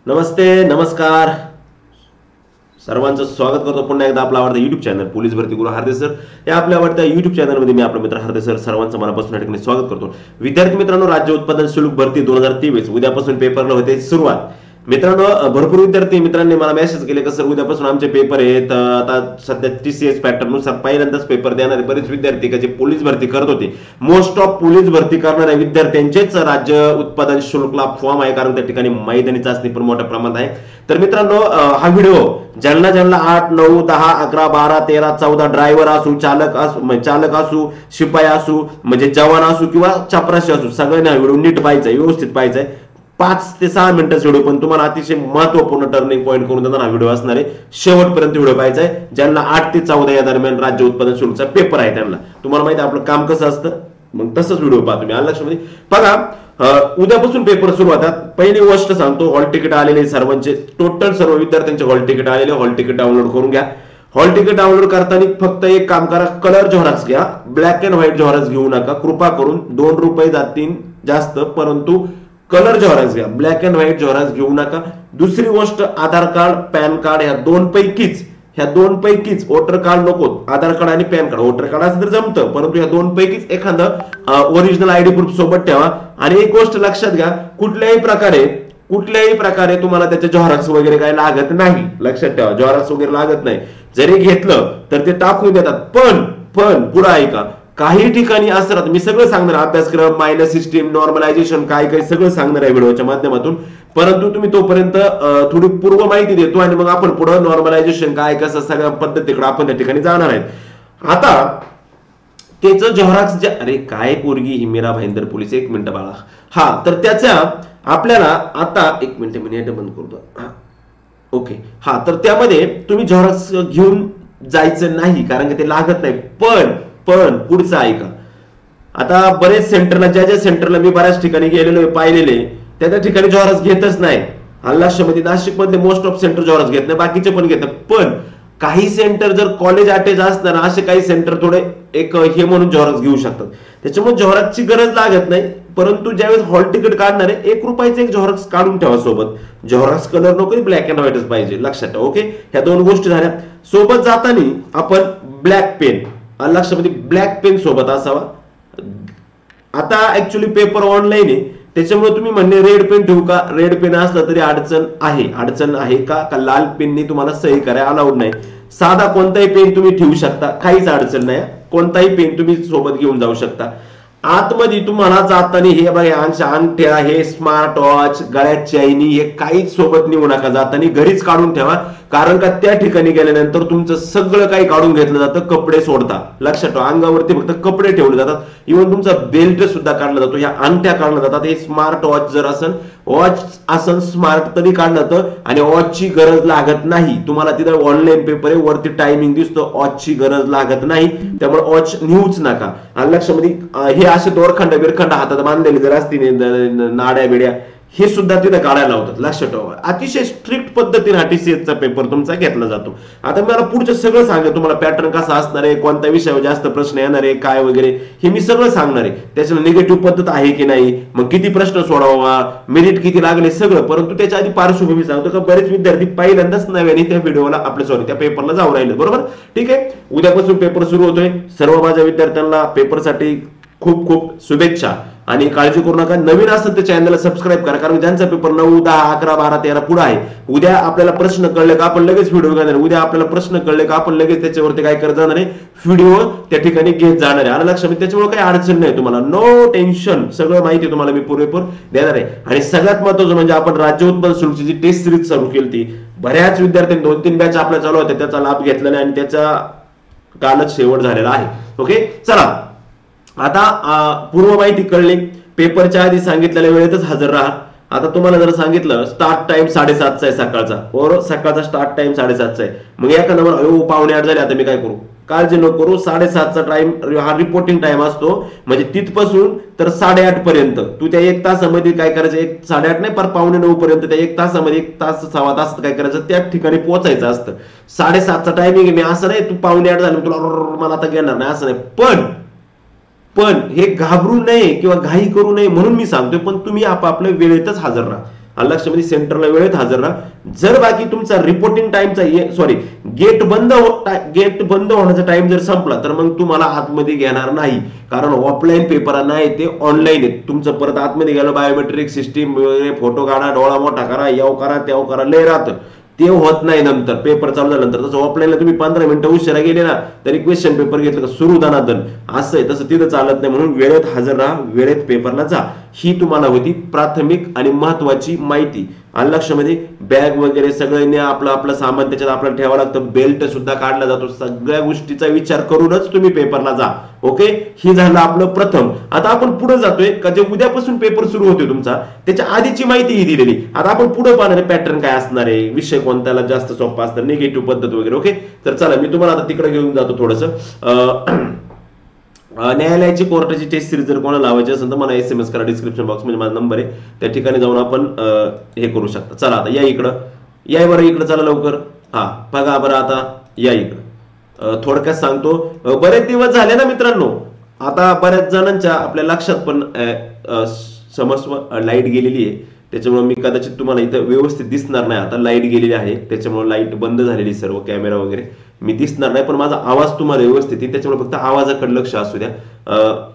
नमस्ते, नमस्कार. सर्वांचं स्वागत करतो पुन्हा एकदा आपला आवडता युट्यूब चॅनल पोलीस भरती गुरु हार्दे सर या आपल्या आवडत्या युट्यूब चॅनलमध्ये मी आपला मित्र हार्दे सर सर्वांचं मनापासून या ठिकाणी स्वागत करतो. विद्यार्थी मित्रांनो, राज्य उत्पादन शुल्क भरती 2023 उद्यापासून पेपरला होते सुरुवात. मित्रांनो, भरपूर विद्यार्थी मित्रांनी मला मेसेज केले की सर उद्यापासून आमचे पेपर आहेत. आता सध्या TCS पॅटर्न नुसार पहिल्यांदाच पेपर देणारे बरेच विद्यार्थी जे पोलीस भरती करत होते, मोस्ट ऑफ पोलीस भरती करणाऱ्या विद्यार्थ्यांचेच राज्य उत्पादन शुल्कला फॉर्म आहे, कारण त्या ठिकाणी मैदानी चाचणी पण मोठ्या प्रमाणात आहे. तर मित्रांनो, हा व्हिडिओ ज्यांना 8, 9, 10, 11, 12, 13, 14 ड्रायव्हर असू, चालक असू, शिपाई असू, म्हणजे जवान असू किंवा चपराशी असू, सगळ्यांना व्हिडिओ नीट पाहायचा, व्यवस्थित पाहायचा. 5 ते 6 मिनिटाचा व्हिडिओ, पण तुम्हाला अतिशय महत्वपूर्ण टर्निंग पॉईंट करून देणार हा व्हिडिओ असणार आहे. शेवटपर्यंत व्हिडिओ पाहायचा आहे. ज्यांना 8 ते 14 या दरम्यान राज्य उत्पादन शुल्कचा पेपर आहे त्यांना. तुम्हाला माहिती आहे आपलं काम कसं असतं, मग तसंच व्हिडिओ पहा तुम्ही. आलं लक्षामध्ये? बघा, उद्यापासून पेपर सुरू होतात. पहिली गोष्ट सांगतो, हॉल तिकीट आलेले सर्वांचे, टोटल सर्व विद्यार्थ्यांचे हॉल तिकीट आलेले. हॉल तिकीट डाउनलोड करून घ्या. हॉल तिकीट डाउनलोड करताना फक्त एक काम करा, कलर झेरॉक्स घ्या. ब्लॅक अँड व्हाईट झेरॉक्स घेऊ नका, कृपा करून. 2 रुपये जातील जास्त, परंतु कलर झेरॉक्स घ्या, ब्लॅक अँड व्हाईट झेरॉक्स घेऊ नका. दुसरी गोष्ट, आधार कार्ड, पॅन कार्ड ह्या दोन पैकीच वोटर कार्ड नको. आधार कार्ड आणि पॅन कार्ड, वोटर कार्ड असं तर जमतं, परंतु या दोन पैकीच एखादं ओरिजिनल आयडी प्रूफ सोबत ठेवा. आणि एक गोष्ट लक्षात घ्या, कुठल्याही प्रकारे तुम्हाला त्याचे झेरॉक्स वगैरे काही लागत नाही. लक्षात ठेवा, झेरॉक्स वगैरे लागत नाही. जरी घेतलं तर ते टाकून देतात. पण पुढे ऐका, काही ठिकाणी असं राहतं, मी सगळं सांगणार, अभ्यासक्रम, मायनर सिस्टीम, नॉर्मलायझेशन, काय सगळं सांगणार आहे व्हिडिओच्या माध्यमातून. परंतु तुम्ही तोपर्यंत थोडी पूर्व माहिती देतो आणि मग आपण पुढे नॉर्मलायझेशन काय कसं सगळ्या पद्धतीकडे आपण त्या ठिकाणी जाणार आहेत. आता त्याचं झेरॉक्स अरे काय पोरगी ही मीरा भाईंदर पोलीस, 1 मिनिट बाळा. हा, तर त्याच्या आपल्याला आता 1 मिनिट मी नेट बंद करतो. ओके, हा, तर त्यामध्ये तुम्ही झेरॉक्स घेऊन जायचं नाही, कारण की ते लागत नाही. पण पुढचं ऐका. आता बरेच सेंटरला, ज्या सेंटरला मी बऱ्याच ठिकाणी गेलेलो, पाहिलेले, त्या ठिकाणी झेरॉक्स घेतच नाही. लक्षामध्ये नाशिक मधले मोस्ट ऑफ सेंटर झेरॉक्स घेत नाही, बाकीचे पण घेतात. पण काही सेंटर जर कॉलेज अटॅच असणार, असे काही सेंटर थोडे एक हे म्हणून झेरॉक्स घेऊ शकतात. त्याच्यामुळे झेरॉक्सची गरज लागत नाही. परंतु ज्यावेळेस हॉल तिकीट काढणार आहे, 1 रुपयाचं एक झेरॉक्स काढून ठेवा सोबत. झेरॉक्स कलर नको, ब्लॅक अँड व्हाईटच पाहिजे. लक्षात ठेवा. ओके, ह्या 2 गोष्टी झाल्या. सोबत जाताना आपण ब्लॅक पेन, लक्षामध्ये ब्लॅक पेन सोबत असावा. आता ऍक्च्युली पेपर ऑनलाईन आहे, त्याच्यामुळे तुम्ही म्हणणे रेड पेन ठेवू का? रेड पेन असलं तरी अडचण आहे का लाल पेननी तुम्हाला सही करायला अलाउड नाही. साधा कोणताही पेन तुम्ही ठेवू शकता, काहीच अडचण नाही. कोणताही पेन तुम्ही सोबत घेऊन जाऊ शकता. आतमध्ये तुम्हाला जाताना हे बघा, अंगठ्या, हे स्मार्ट वॉच, गळ्यात चैनी, हे काहीच सोबत नेऊ नका. जाताना घरीच काढून ठेवा, कारण का त्या ठिकाणी गेल्यानंतर तुमचं सगळं काही काढून घेतलं जातं, कपडे सोडता. लक्षात ठेवा, अंगावरती फक्त कपडे ठेवले जातात. इव्हन तुमचा बेल्ट सुद्धा काढला जातो, ह्या अंगठ्या काढल्या जातात. हे स्मार्ट वॉच जर असन स्मार्ट तरी काढलं जातं, आणि वॉचची गरज लागत नाही. तुम्हाला तिथं ऑनलाईन पेपर आहे, वरती टायमिंग दिसतो, वॉचची गरज लागत नाही. त्यामुळे वॉच नेऊच नका. आणि लक्षामध्ये हे असे दोरखंड बिरखंड हातात बांधलेले जर असतील, नाड्या बिड्या, हे सुद्धा तिथे काढायला लावतात. लक्षात ठेवा, अतिशय स्ट्रिक्ट पद्धतीने हा TCSचा पेपर तुमचा घेतला जातो. आता मला पुढचं सगळं सांगा, तुम्हाला पॅटर्न कसा असणार आहे, कोणत्या विषयावर जास्त प्रश्न येणार आहे, काय वगैरे, हे मी सगळं सांगणार आहे. त्याच्याला निगेटिव्ह पद्धत आहे की नाही, मग किती प्रश्न सोडवा, मेरिट किती लागले, सगळं. परंतु त्याच्या आधी पार्श्वभूमी सांगतो का बरेच विद्यार्थी पहिल्यांदाच नव्याने त्या व्हिडिओला त्या पेपरला जाऊ राहिले. बरोबर, ठीक आहे. उद्यापासून पेपर सुरू होतोय. सर्व माझ्या विद्यार्थ्यांना पेपरसाठी खूप खूप शुभेच्छा. आणि काळजी करू नका, नवीन असेल तर चॅनलला सबस्क्राईब करा, कारण ज्यांचा पेपर 9, 10, 11, 12, 13 पुढे आहे. उद्या आपल्याला प्रश्न कळले का आपण लगेच व्हिडिओ घेणार. उद्या आपल्याला प्रश्न कळले का आपण लगेच त्याच्यावरती काय करत जाणार आहे, व्हिडिओ त्या ठिकाणी घेत जाणार आहे. आणि लक्षात, त्याच्यामुळे काही अडचण नाही तुम्हाला, नो टेन्शन. सगळं माहिती तुम्हाला मी पुरेपूर देणार आहे. आणि सगळ्यात महत्त्वाचं म्हणजे आपण राज्य उत्पादन शुल्कची जी टेस्ट सिरीज चालू केली ती बऱ्याच विद्यार्थ्यांनी 2-3 बॅच आपल्या चालू होत्या, त्याचा लाभ घेतलेला आहे आणि त्याचा कालच शेवट झालेला आहे. ओके, चला आता पूर्व माहिती कळली. पेपरच्या आधी सांगितलेल्या वेळेतच हजर राहा. आता तुम्हाला जर सांगितलं स्टार्ट टाइम 7:30चा आहे सकाळचा, बरोबर, सकाळचा स्टार्ट टाइम 7:30चा आहे. मग एका नंबर 7:45 झाले, आता मी काय करू, काळजी नको करू. 7:30चा टाइम हा रिपोर्टिंग टाइम असतो, म्हणजे तिथपासून तर 8:30 पर्यंत तू त्या 1 तासामध्ये काय करायचं, 8:30 नाही, 8:45 पर्यंत त्या 1 तासामध्ये 1 तास सव्वा तासात काय करायचं, त्या ठिकाणी पोहोचायचं असतं. 7:30चा टायमिंग. मी असं नाही तू 7:45 झालं तुला मला आता घेणार नाही असं नाही. पण हे घाबरू नये किंवा घाई करू नये म्हणून मी सांगतोय. पण तुम्ही आपापल्या वेळेतच हजर राहा. लक्षामध्ये सेंटरला वेळेत हजर राहा। जर बाकी तुमचा रिपोर्टिंग टाइमचा गेट बंद होण्याचा टाइम जर संपला तर मग तुम्हाला आतमध्ये घेणार नाही, कारण ऑफलाईन पेपर नाही ते ऑनलाईन आहे। तुमचं परत आतमध्ये गेलं बायोमेट्रिक सिस्टीम वगैरे, फोटो काढा, डोळा मोठा करा, याव करा त्याव करा, लय राहतं, ते होत नाही नंतर पेपर चालू झाल्यानंतर। तसं ऑफलाईनला तुम्ही 15 मिनिटं उशिरा गेले ना तरी क्वेश्चन पेपर घेतलं का सुरू दानादन असं आहे, तसं तिथं चालत नाही। म्हणून वेळेत हजर राहा, वेळेत पेपरला जा, ही तुम्हाला होती प्राथमिक आणि महत्वाची माहिती। आणि लक्षामध्ये बॅग वगैरे सगळ्यांनी आपलं आपलं सामान त्याच्यात आपल्याला ठेवावं लागतं, बेल्ट सुद्धा काढला जातो, सगळ्या गोष्टीचा विचार करूनच तुम्ही पेपरला जा। ओके, ही झालं आपलं प्रथम। आता आपण पुढे जातोय का जे उद्यापासून पेपर सुरू होतोय तुमचा त्याच्या आधीची माहिती ही दिलेली। आता आपण पुढे पाहणार पॅटर्न काय असणार आहे, विषय कोणत्याला जास्त सोपा असणार, निगेटिव्ह पद्धत वगैरे। ओके, तर चला मी तुम्हाला आता तिकडे घेऊन जातो थोडंसं। न्यायालयाची कोर्टाची टेस्ट सिरीज जर कोणाला लावायची असेल तर मला SMS करा, डिस्क्रिप्शन बॉक्स मध्ये माझा नंबर आहे, त्या ठिकाणी जाऊन आपण हे करू शकता। चला आता या इकडं, या बरं इकडं, चला लवकर, हा बघा बरं आता या इकडं। थोडक्यात सांगतो, बरेच दिवस झाले ना मित्रांनो, आता बऱ्याच जणांच्या आपल्या लक्षात पण समस्व लाईट गेलेली आहे, त्याच्यामुळे मी कदाचित तुम्हाला इथं व्यवस्थित दिसणार नाही। आता लाईट गेलेली आहे त्याच्यामुळे लाईट बंद झालेली, सर्व कॅमेरा वगैरे मी दिसणार नाही, पण माझा आवाज तुम्हाला व्यवस्थित आहे त्याच्यामुळे फक्त आवाजाकडे लक्ष असू द्या।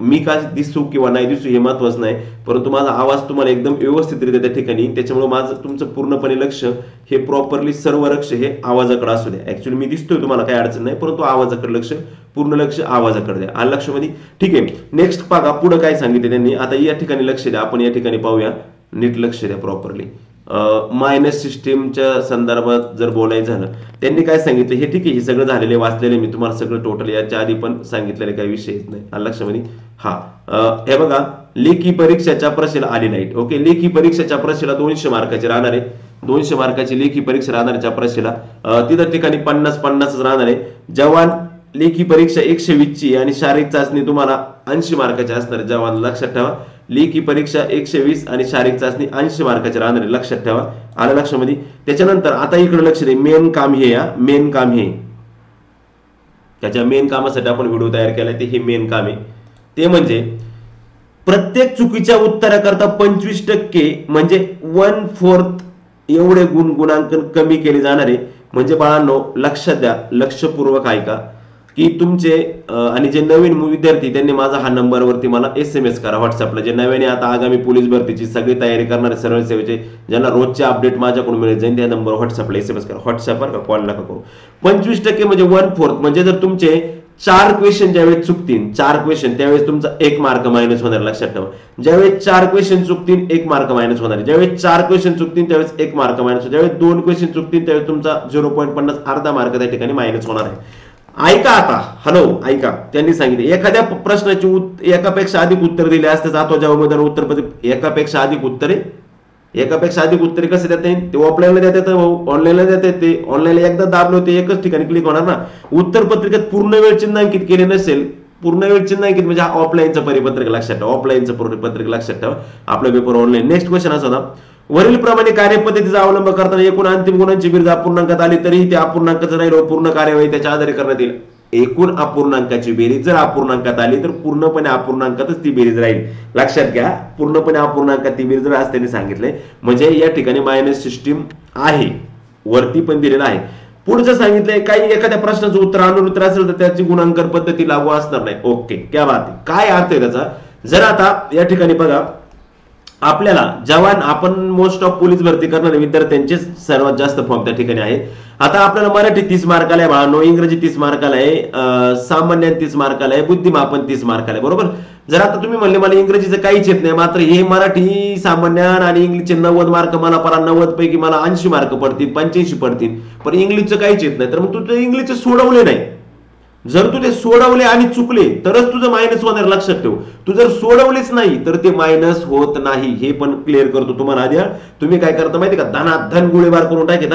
मी काय दिसू किंवा नाही दिसू हे महत्वाचं नाही, परंतु माझा आवाज तुम्हाला एकदम व्यवस्थितरित्या त्या ठिकाणी, त्याच्यामुळे माझं तुमचं पूर्णपणे लक्ष हे प्रॉपरली सर्व लक्ष हे आवाजाकडे असू द्या। ऍक्च्युअली मी दिसतोय तुम्हाला काही अडचण नाही, परंतु आवाजाकडे लक्ष, पूर्ण लक्ष आवाजाकडे द्या। आलं लक्षामध्ये? ठीक आहे, नेक्स्ट बघा पुढे काय सांगितलं त्यांनी, आता या ठिकाणी लक्ष द्या, आपण या ठिकाणी पाहूया, नीट लक्ष द्या प्रॉपरली। मायनस सिस्टीमच्या संदर्भात जर बोलायचं झालं त्यांनी काय सांगितलं हे ठीक आहे, हे सगळं झालेले वाचलेले मी तुम्हाला सगळं टोटल याच्या आधी पण सांगितलेले काही विषय येत नाही। आलं लक्षामध्ये? हा, हे बघा लेखी परीक्षेच्या प्रश्नाला आली नाहीत। ओके, लेखी परीक्षेच्या प्रश्नाला 200 मार्काचे राहणार आहे, 200 मार्काची लेखी परीक्षा राहणार आहे प्रश्नाला, तिथं ठिकाणी 50-50 राहणार आहे। जवान लेखी परीक्षा 120 ची आणि शारीरिक चाचणी तुम्हाला 80 मार्काची असणार आहे। जवान लक्षात ठेवा, लेखी परीक्षा 120 आणि शारीरिक चाचणी 80 मार्काची राहणार आहे, लक्षात ठेवा। आलं लक्षामध्ये? त्याच्यानंतर आता इकडे लक्ष दे, मेन काम हे, या मेन काम हे, त्याच्या मेन कामासाठी आपण व्हिडिओ तयार केलाय, ते हे मेन काम आहे, ते म्हणजे प्रत्येक चुकीच्या उत्तराकरता 25% म्हणजे 1/4 एवढे गुणांकन कमी केले जाणार आहे। म्हणजे बाळांनो लक्षात द्या, लक्षपूर्वक ऐका की तुमचे आणि जे नवीन विद्यार्थी त्यांनी माझा हा नंबरवरती मला SMS करा व्हॉट्सअपला, जे नव्याने आता आगामी पोलीस भरतीची सगळी तयारी करणारे सरळ सेवेचे ज्यांना रोजचे अपडेट माझ्याकडून मिळत जाईल त्या नंबर व्हॉट्सअपला SMS करा, व्हॉट्सअपवर का कॉल नका करू। 25% म्हणजे 1/4 म्हणजे जर तुमचे 4 क्वेश्चन ज्यावेळेस चुकतील, 4 क्वेश्चन त्यावेळेस तुमचा 1 मार्क मायनस होणार, लक्षात ठेवा। ज्यावेळेस 4 क्वेश्चन चुकतील 1 मार्क मायनस होणार, ज्यावेळेस 4 क्वेश्चन चुकतील त्यावेळेस 1 मार्क मायनस होणार, ज्यावेळेस 2 क्वेश्चन चुकतील त्यावेळेस तुमचा 0.50 अर्धा मार्क त्या ठिकाणी मायनस होणार आहे। ऐका आता, हॅलो ऐका, त्यांनी सांगितले एखाद्या प्रश्नाची एकापेक्षा अधिक उत्तर दिले असते अथवा उमेदवार उत्तर एकापेक्षा अधिक उत्तरे कसे देता येईल, ते ऑफलाईनला देता येतं भाऊ, ऑनलाईनला देता येते। ऑनलाईनला एकदा दाबलो ते एकच ठिकाणी क्लिक होणार ना। उत्तर पत्रिकेत पूर्ण वेळ चिन्हांकित केले नसेल, पूर्ण वेळ चिन्हांकित म्हणजे ऑफलाईनचं परिपत्रक लक्षात ठेवा, ऑफलाईनचं परिपत्रक लक्षात ठेवा, आपला पेपर ऑनलाईन। नेक्स्ट क्वेश्चन असा होता, वरील प्रमाणे कार्यपद्धतीचा अवलंब करताना एकूण अंतिम गुणांची बेरीज अपूर्णांकात आली तरीही ते अपूर्णांकाचं राहील, पूर्ण कार्यवाही त्याच्या आधारे करण्यात येईल। एकूण अपूर्णांकाची बेरीज जर अपूर्णांकात आली तर पूर्णपणे अपूर्णांकातच ती बेरीज राहील, लक्षात घ्या। पूर्णपणे अपूर्णांकात ती बेरीज जर त्यांनी सांगितलंय म्हणजे या ठिकाणी मायनस सिस्टीम आहे, वरती पण दिलेलं आहे। पुढचं सांगितलंय काही एखाद्या प्रश्नाचं उत्तर अनुत्तर असेल तर त्याची गुणांकन पद्धती लागू असणार नाही। ओके, क्या बात आहे, काय अर्थ आहे त्याचा? जर आता या ठिकाणी बघा आपल्याला जवान, आपण मोस्ट ऑफ पोलीस भरती करणारे विद्यार्थ्यांचे सर्वात जास्त फॉर्म त्या ठिकाणी आहेत। आता आपल्याला मराठी 30 मार्काला आहे बाळांनो, इंग्रजी 30 मार्काला आहे, सामान्य 30 मार्काला आहे, बुद्धिमापन 30 मार्काला आहे, बरोबर। जर आता तुम्ही म्हणले मला इंग्रजीचं काहीच येत नाही, मात्र हे मराठी सामान्य आणि इंग्लिशचे 90 मार्क मला 90 पैकी मला 80 मार्क पडतील, 85 पडतील, पण इंग्लिशचं काहीच येत नाही, तर मग तू इंग्लिशचे सोडवले नाही। जर तू ते सोडवले आणि चुकले तरच तुझं मायनस होणार, लक्षात ठेव। तू जर सोडवलेच नाही तर ते मायनस होत नाही, हे पण क्लिअर करतो तुम्हाला आधी। तुम्ही काय करता माहिती का, धनाधन गोळीबार करून टाकेत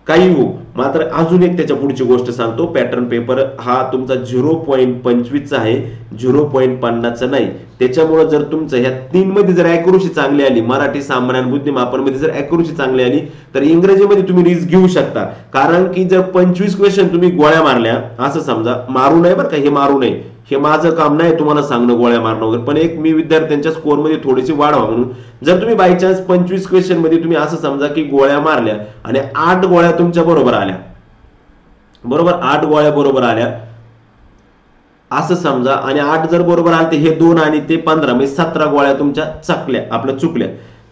काही हो, मात्र अजून एक त्याच्या पुढची गोष्ट सांगतो, पॅटर्न पेपर हा तुमचा 0.25 चा आहे, 0.50 नाही। त्याच्यामुळे जर तुमचं ह्या 3 मध्ये जर ऍक्युरसी चांगली आली, मराठी सामान्य बुद्धिमापन मध्ये जर ऍक्युरसी चांगली आली तर इंग्रजीमध्ये तुम्ही रिस्क घेऊ शकता। कारण की जर 25 क्वेश्चन तुम्ही गोळ्या मारल्या, असं समजा, मारू नये बरं का, हे मारू नये, हे माझं काम नाही तुम्हाला सांगणं गोळ्या मारणं वगैरे, पण एक मी विद्यार्थ्यांच्या स्कोअरमध्ये थोडीशी वाढ व्हावी म्हणून जर तुम्ही बाय चान्स 25 क्वेश्चन मध्ये तुम्ही असं समजा की गोळ्या मारल्या आणि 8 गोळ्या तुमच्या बरोबर आल्या, बरोबर 8 गोळ्या बरोबर आल्या असं समजा, आणि 8 जर बरोबर आले ते हे 2 आणि ते 15 म्हणजे 17 गोळ्या तुमच्या चुकल्या.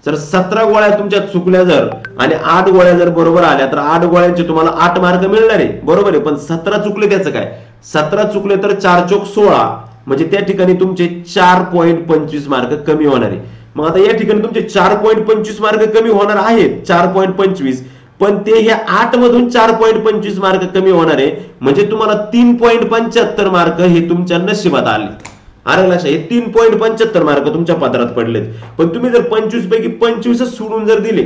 जर 17 गोळ्या तुमच्या चुकल्या जर आणि 8 गोळ्या जर बरोबर आल्या तर 8 गोळ्यांचे तुम्हाला 8 मार्क मिळणार आहे, बरोबर आहे. पण 17 चुकले त्याचं काय, 17 चुकले तर 4 चोक 16 म्हणजे त्या ठिकाणी तुमचे 4.25 मार्क कमी होणार आहे. मग आता या ठिकाणी तुमचे 4.25 मार्क कमी होणार आहेत 4.25, पण ते ह्या 8 मधून 4.25 मार्क कमी होणार आहे, म्हणजे तुम्हाला 3.75 मार्क हे तुमच्या नशिबात आले. अरे लक्षात, हे 3.75 मार्क तुमच्या पदरात पडलेत. पण तुम्ही जर 25 पैकी 25 सोडून जर दिले,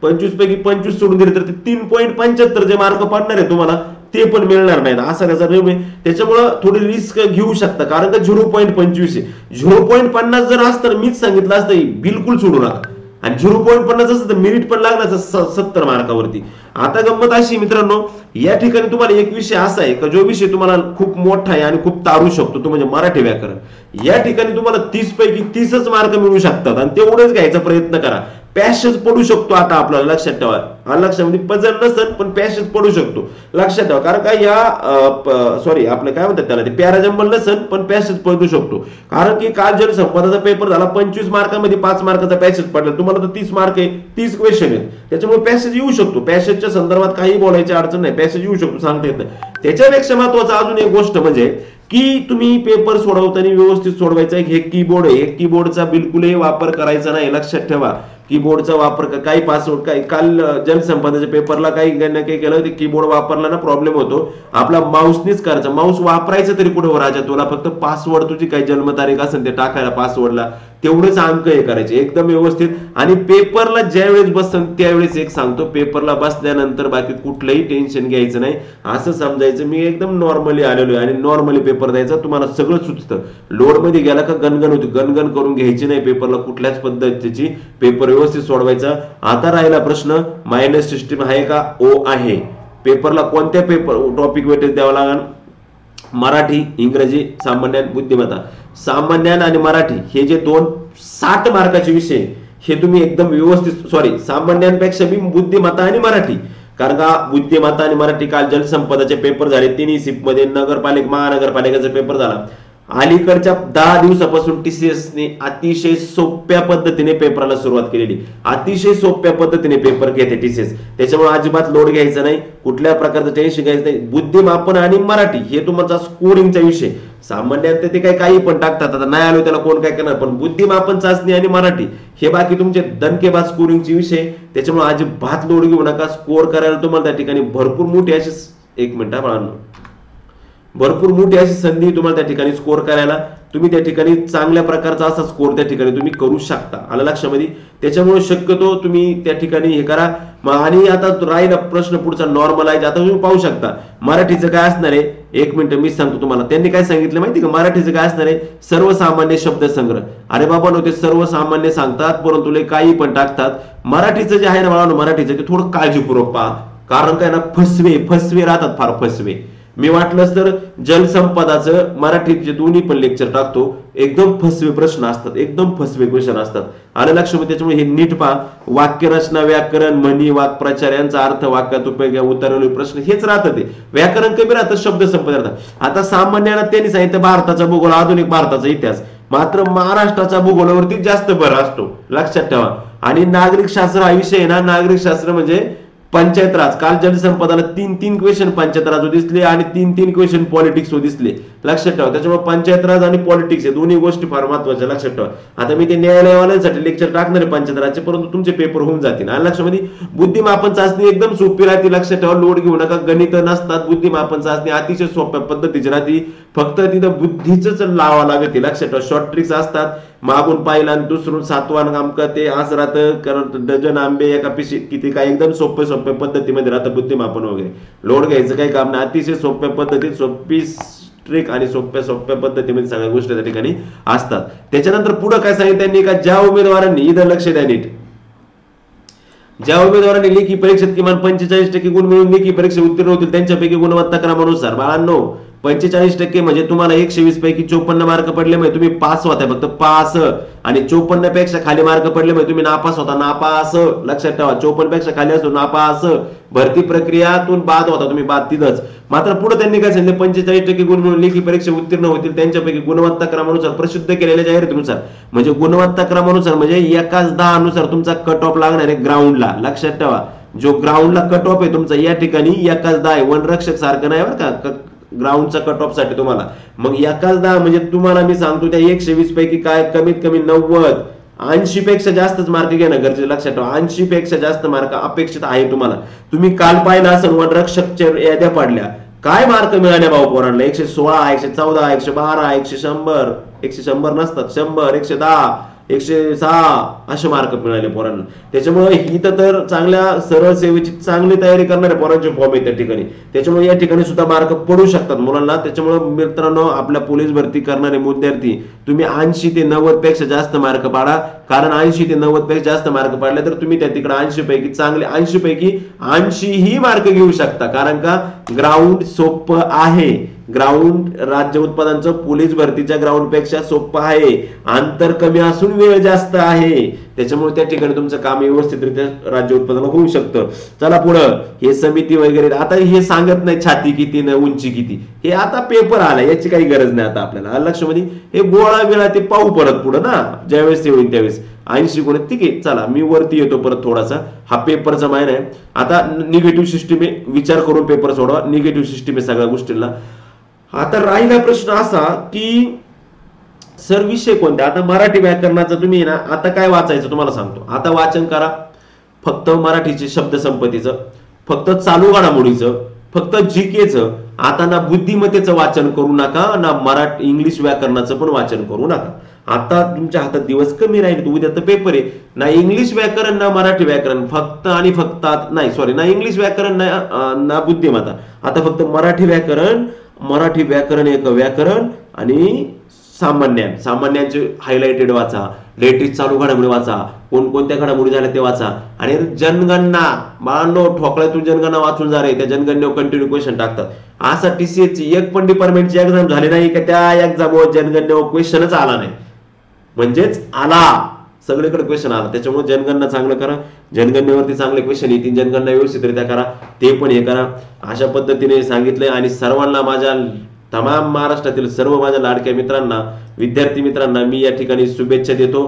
25 पैकी 25 सोडून दिले तर ते 3.75 जे मार्क पडणार आहे तुम्हाला ते पण मिळणार नाहीत, असा त्याचा नियम आहे. त्याच्यामुळे थोडी रिस्क घेऊ शकता, कारण का 0.25 आहे. 0.50 जर असतं तर मीच सांगितलं असतं बिलकुल सोडू नका, आणि 0.50 असतं तर मेरिट पण लागणार 70 मार्कावरती. आता गंमत अशी मित्रांनो, या ठिकाणी तुम्हाला एक विषय असा आहे का जो विषय तुम्हाला खूप मोठा आहे आणि खूप तारू शकतो, तो म्हणजे मराठी व्याकरण. या ठिकाणी तुम्हाला 30 पैकी 30च मार्क मिळू शकतात आणि तेवढेच घ्यायचा प्रयत्न करा. पॅसेज पडू शकतो आता आपल्याला लक्षात ठेवा, लक्षामध्ये पजल नसेल पण पॅसेज पडू शकतो लक्षात ठेवा, कारण का या सॉरी आपलं काय म्हणतात त्याला, ते पॅराजंबल नसेल पण पॅसेज पडू शकतो. कारण की काल जलसंपदाचा पेपर झाला, 25 मार्कामध्ये 5 मार्काचा पॅसेज पडला, तुम्हाला तर 30 मार्क आहे, 30 क्वेश्चन आहेत, त्याच्यामुळे पॅसेज येऊ शकतो. पॅसेजच्या संदर्भात काही बोलायची अडचण नाही, पॅसेज येऊ शकतो, सांगता येत नाही. त्याच्यापेक्षा महत्वाचं अजून एक गोष्ट म्हणजे की तुम्ही पेपर सोडवताना व्यवस्थित सोडवायचा. हे कीबोर्ड आहे, कीबोर्डचा बिलकुलही वापर करायचा नाही, लक्षात ठेवा. कीबोर्डचा वापर काही पासवर्ड काही काल जलसंपदाच्या पेपरला काही काही केलं, ते कीबोर्ड वापरला ना प्रॉब्लेम होतो. आपला माऊसनीच करायचा, माऊस वापरायचं तरी कुठे राजा, तुला फक्त पासवर्ड तुझी काही जन्मतारीख असेल ते टाकायला पासवर्डला, तेवढेच अंक हे करायचे एकदम व्यवस्थित. आणि पेपरला ज्यावेळेस बसन त्यावेळेस एक सांगतो, पेपरला बसल्यानंतर बाकी कुठलंही टेन्शन घ्यायचं नाही, असं समजायचं मी एकदम नॉर्मली आलेलो आहे आणि नॉर्मली पेपर द्यायचा, तुम्हाला सगळं सुचतं. लोडमध्ये गेला का गणगण होती, गणगण करून घ्यायची नाही पेपरला कुठल्याच पद्धतीची, पेपर व्यवस्थित सोडवायचा. आता राहिला प्रश्न, मायनस सिस्टीम आहे का, ओ आहे. पेपरला कोणत्या पेपर टॉपिक वेटेज द्यावं लागेल, मराठी, इंग्रजी, सामान्य, बुद्धिमत्ता. सामान्य आणि मराठी हे जे 60 मार्काचे विषय हे तुम्ही एकदम व्यवस्थित, सॉरी सामान्यांपेक्षा मी बुद्धिमत्ता आणि मराठी, कारण का बुद्धिमत्ता आणि मराठी काल जलसंपदाचे पेपर झाले, तिन्ही सिप मध्ये महानगरपालिकेचा पेपर झाला. अलीकडच्या 10 दिवसापासून टीसीएसने अतिशय सोप्या पद्धतीने पेपरला सुरुवात केलेली, अतिशय सोप्या पद्धतीने पेपर घेते टीसीएस. त्याच्यामुळे अजिबात लोड घ्यायचा नाही, कुठल्या प्रकारचं टेन्शन घ्यायचं नाही. बुद्धिमापन आणि मराठी हे तुमचा स्कोरिंगचा विषय. सामान्यात ते काही पण टाकतात, आता नाही आलो त्याला कोण काय करणार, पण बुद्धिमापन चाचणी आणि मराठी हे बाकी तुमचे दणकेबाज स्कोरिंगचे विषय. त्याच्यामुळे अजिबात लोड घेऊ नका, स्कोर करायला तुम्हाला त्या ठिकाणी भरपूर मोठी अशी, एक मिनिट बाळांनो, भरपूर मोठी अशी संधी तुम्हाला त्या ठिकाणी स्कोर करायला. तुम्ही त्या ठिकाणी चांगल्या प्रकारचा असा स्कोर त्या ठिकाणी तुम्ही करू शकता, आलं लक्षामध्ये. त्याच्यामुळे शक्यतो तुम्ही त्या ठिकाणी हे करा. आणि आता राहिला प्रश्न पुढचा नॉर्मलाइज. आता तुम्ही पाहू शकता मराठीचं काय असणार आहे, एक मिनिट मी सांगतो तुम्हाला. त्यांनी काय सांगितलं माहिती का, मराठीचं काय असणार आहे, सर्वसामान्य शब्दसंग्रह. अरे बाबा नव्हते सर्वसामान्य सांगतात, परंतु काही पण टाकतात. मराठीचं जे आहे ना बाळांनो, मराठीचं ते थोडं काळजीपूर्वक पहा, कारण काय ना फसवे राहतात, फार फसवे. मी वाटलंच तर जलसंपदाचं मराठीचे दोन्ही पण लेक्चर टाकतो, एकदम फसवे प्रश्न असतात, एकदम फसवे क्वेश्चन असतात, आलं लक्षामध्ये. त्याच्यामुळे हे नीट पहा. वाक्यरचना, व्याकरण, म्हणी, वाक्प्रचार यांचा अर्थ, वाक्यात उपयोग, उतरवलेले प्रश्न हेच राहतं. ते व्याकरण कमी राहतं, शब्द संपदा राहतात. आता सामान्यांना त्यांनी सांगितलं भारताचा भूगोल, आधुनिक भारताचा इतिहास, मात्र महाराष्ट्राच्या भूगोलावरती जास्त भर असतो, लक्षात ठेवा. आणि नागरिक शास्त्र हा विषय आहे ना, नागरिक शास्त्र म्हणजे पंचायत राज. काल जलसंपदाला 3 क्वेश्चन पंचायत राज दिसले आणि 3 क्वेश्चन पॉलिटिक्स दिसले, लक्षात ठेवा. त्याच्यामुळे पंचायत राज आणि पॉलिटिक्स हे दोन्ही गोष्टी फार महत्वाच्या, लक्षात ठेवा. आता मी ते न्यायालयवाल्यांसाठी लेक्चर टाकणार आहे पंचायत राजचे, परंतु तुमचे पेपर होऊन जातील, आणि लक्षामध्ये. बुद्धिमापन चाचणी एकदम सोपी राहते, लक्षात ठेवा, लोड घेऊ नका. गणित नसतात, बुद्धिमापन चाचणी अतिशय सोप्या पद्धतीची राहते, फक्त तिथं बुद्धीच लावा लागते, लक्षात ठेवा. शॉर्ट ट्रिक्स असतात, मागून पाहिलं आणि दुसरून 7वान आमका ते असं राहतं, कारण डझन आंबे एका पिशी किती, काय एकदम सोप्या पद्धतीमध्ये राहतं बुद्धिमापन वगैरे. लोड घ्यायचं काही काम नाही, अतिशय सोप्या पद्धतीत, सोपी ट्रिक आणि सोप्या पद्धतीमध्ये सगळ्या गोष्टी त्या ठिकाणी असतात. त्याच्यानंतर पुढे काय सांगितलं त्यांनी का, ज्या उमेदवारांनी, इथं लक्ष द्या नीट, ज्या उमेदवारांनी लेखी परीक्षेत किमान 45% गुण मिळवून लेखी परीक्षा उत्तीर्ण होतील त्यांच्यापैकी गुणवत्ता क्रमानुसार बाळांनो 45% म्हणजे तुम्हाला 120 पैकी 54 मार्क पडले म्हणजे तुम्ही पास होताय, फक्त पास. आणि 54 पेक्षा खाली मार्क पडले म्हणजे तुम्ही नापास होता, नापास. लक्षात ठेवा, 54 पेक्षा खाली असतो नापास. भरती प्रक्रियातून बाद होता तुम्ही, बाद तिथंच. मात्र पुढे त्यांनी काय सांगितलं, 45% गुण मिळून लेखी परीक्षा उत्तीर्ण होतील त्यांच्यापैकी गुणवत्ता क्रमानुसार प्रसिद्ध केलेल्या जाहिरातीनुसार, म्हणजे गुणवत्ता क्रमानुसार म्हणजे एकाच 10 अनुसार तुमचा कट ऑफ लागणार आहे ग्राउंडला. लक्षात ठेवा, जो ग्राउंडला कट ऑफ आहे तुमचा या ठिकाणी एकाच 10 आहे, वनरक्षक सारखं नाही बरं का ग्राउंडचा कट ऑफ साठी तुम्हाला. मग एकाच 10 म्हणजे तुम्हाला मी सांगतो त्या 120 पैकी काय कमीत कमी 90, 80 पेक्षा जास्तच मार्क घेणं गरजेचं. लक्षात ठेवा, 80 पेक्षा जास्त मार्क अपेक्षित आहे तुम्हाला. तुम्ही काल पाहिलं असेल वनरक्षकच्या याद्या पडल्या, काय मार्क मिळाले भाऊ पोरांना, 116, 114, 112, 100, 100 नसतात, 100, 110, 106 असे मार्क मिळाले पोरांना. त्याच्यामुळे इथं तर चांगल्या सरळ सेवेची चांगली तयारी करणारे पोरांचे फॉर्म आहे त्या ठिकाणी. त्याच्यामुळे या ठिकाणी सुद्धा मार्क पडू शकतात मुलांना. त्याच्यामुळे मित्रांनो, आपल्या पोलीस भरती करणारे विद्यार्थी तुम्ही 80 ते 90 पेक्षा जास्त मार्क पाडा. कारण 80 ते 90 पेक्षा जास्त मार्क पाडले तर तुम्ही त्या तिकडे 80 पैकी चांगले 80 पैकी 80 ही मार्क घेऊ शकता. कारण का ग्राउंड सोपं आहे. ग्राउंड राज्य उत्पादनाचं पोलीस भरतीच्या ग्राउंड पेक्षा सोपं आहे. अंतर कमी असून वेळ जास्त आहे. त्याच्यामुळे त्या ठिकाणी तुमचं काम व्यवस्थितरित्या राज्य उत्पादन होऊ शकतं. चला पुढं, हे समिती वगैरे आता हे सांगत नाही छाती किती ना उंची किती, हे आता पेपर आला, याची काही गरज नाही आता आपल्याला. लक्षामध्ये हे गोळा वेळा ते पाहू परत पुढं ना, ज्यावेळेस ते होईल त्यावेळेस. 80 गुण ठीक आहे. चला मी वरती येतो परत थोडासा, हा पेपरचा माहिती आहे. आता निगेटिव्ह सिस्टीम आहे, विचार करून पेपर सोडवा. निगेटिव्ह सिस्टीम आहे सगळ्या गोष्टींना. आता राहिला प्रश्न असा की सर विषय कोणते, आता मराठी व्याकरणाचं तुम्ही ना आता काय वाचायचं तुम्हाला सांगतो. आता वाचन करा फक्त मराठीचे शब्दसंपत्तीचं, फक्त चालू घडामोडीचं, फक्त जीकेचं. आता ना बुद्धिमत्तेचं वाचन करू नका, ना मराठी इंग्लिश व्याकरणाचं पण वाचन करू नका. आता तुमच्या हातात दिवस कमी राहिले, उद्या तर पेपर आहे. ना इंग्लिश व्याकरण ना मराठी व्याकरण, फक्त आणि फक्त नाही सॉरी ना इंग्लिश व्याकरण ना बुद्धिमत्ता. आता फक्त मराठी व्याकरण, मराठी व्याकरण एक व्याकरण आणि सामान्यांचे हायलाइटेड वाचा, लेटेस्ट चालू घडामोडी वाचा, कोणकोणत्या घडामोडी झाल्या ते वाचा. आणि जनगणना बाळांनो, ठोकळ्यातून जनगणना वाचून जा रे, त्या जनगणनेवर कंटिन्यू क्वेश्चन टाकतात. असा टीसीएसची एक पण डिपार्टमेंटची एक्झाम झाली नाही का त्या एक्झामवर जनगणनेवर क्वेश्चनच आला नाही, म्हणजेच आला सगळीकडे क्वेश्चन आला. त्याच्यामुळे जनगणना चांगलं करा, जनगणनेवरती चांगले क्वेश्चन येतील, जनगणना व्यवस्थितरित्या करा, ते पण हे करा. अशा पद्धतीने सांगितलंय. आणि सर्वांना माझ्या तमाम महाराष्ट्रातील सर्व माझ्या लाडक्या मित्रांना, विद्यार्थी मित्रांना मी या ठिकाणी शुभेच्छा देतो.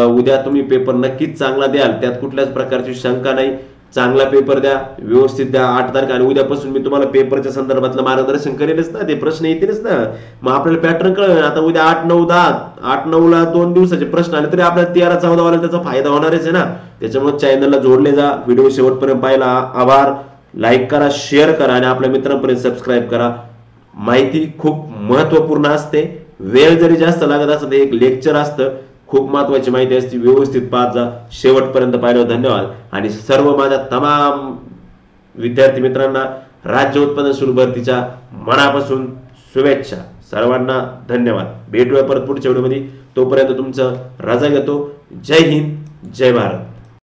उद्या तुम्ही पेपर नक्कीच चांगला द्याल, त्यात कुठल्याच प्रकारची शंका नाही. चांगला पेपर द्या, व्यवस्थित द्या. 8 तारखे आणि उद्यापासून मी तुम्हाला पेपरच्या संदर्भातलं मार्गदर्शन करेलच ना, ते प्रश्न येतीलच ना. मग आपल्याला पॅटर्न कळेल. आता उद्या 8, 9, 10, 8, 9 ला 2 दिवसाचे प्रश्न आले तरी आपल्याला 13, 14 वाला त्याचा फायदा होणारच आहे ना. त्याच्यामुळे चॅनलला जोडले जा. व्हिडिओ शेवटपर्यंत पाहिला आभार. लाईक करा, शेअर करा आणि आपल्या मित्रांपर्यंत सबस्क्राईब करा. माहिती खूप महत्वपूर्ण असते. वेळ जरी जास्त लागत असत, एक लेक्चर असतं, खूप महत्वाची माहिती असते. व्यवस्थित पाहत जा, शेवटपर्यंत पाहिलं. धन्यवाद. आणि सर्व माझ्या तमाम विद्यार्थी मित्रांना राज्य उत्पादन शुल्क भरतीच्या मनापासून शुभेच्छा. सर्वांना धन्यवाद. भेटूया परत पुढच्या व्हिडिओमध्ये. तोपर्यंत तुमचं रजा घेतो. जय हिंद, जय भारत.